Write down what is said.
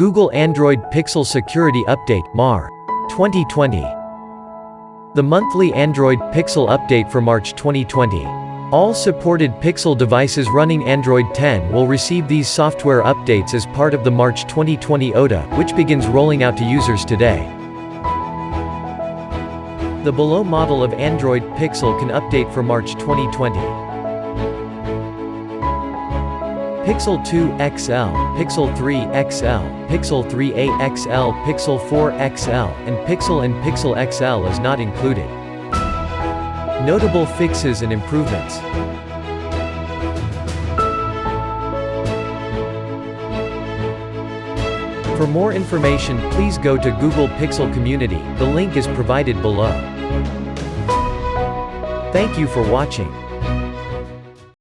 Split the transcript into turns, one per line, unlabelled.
Google Android Pixel Security Update (MAR) 2020. The monthly Android Pixel update for March 2020. All supported Pixel devices running Android 10 will receive these software updates as part of the March 2020 OTA, which begins rolling out to users today. The below model of Android Pixel can update for March 2020. Pixel 2 XL, Pixel 3 XL, Pixel 3a XL, Pixel 4 XL, and Pixel XL is not included. Notable fixes and improvements. For more information, please go to Google Pixel Community, the link is provided below. Thank you for watching.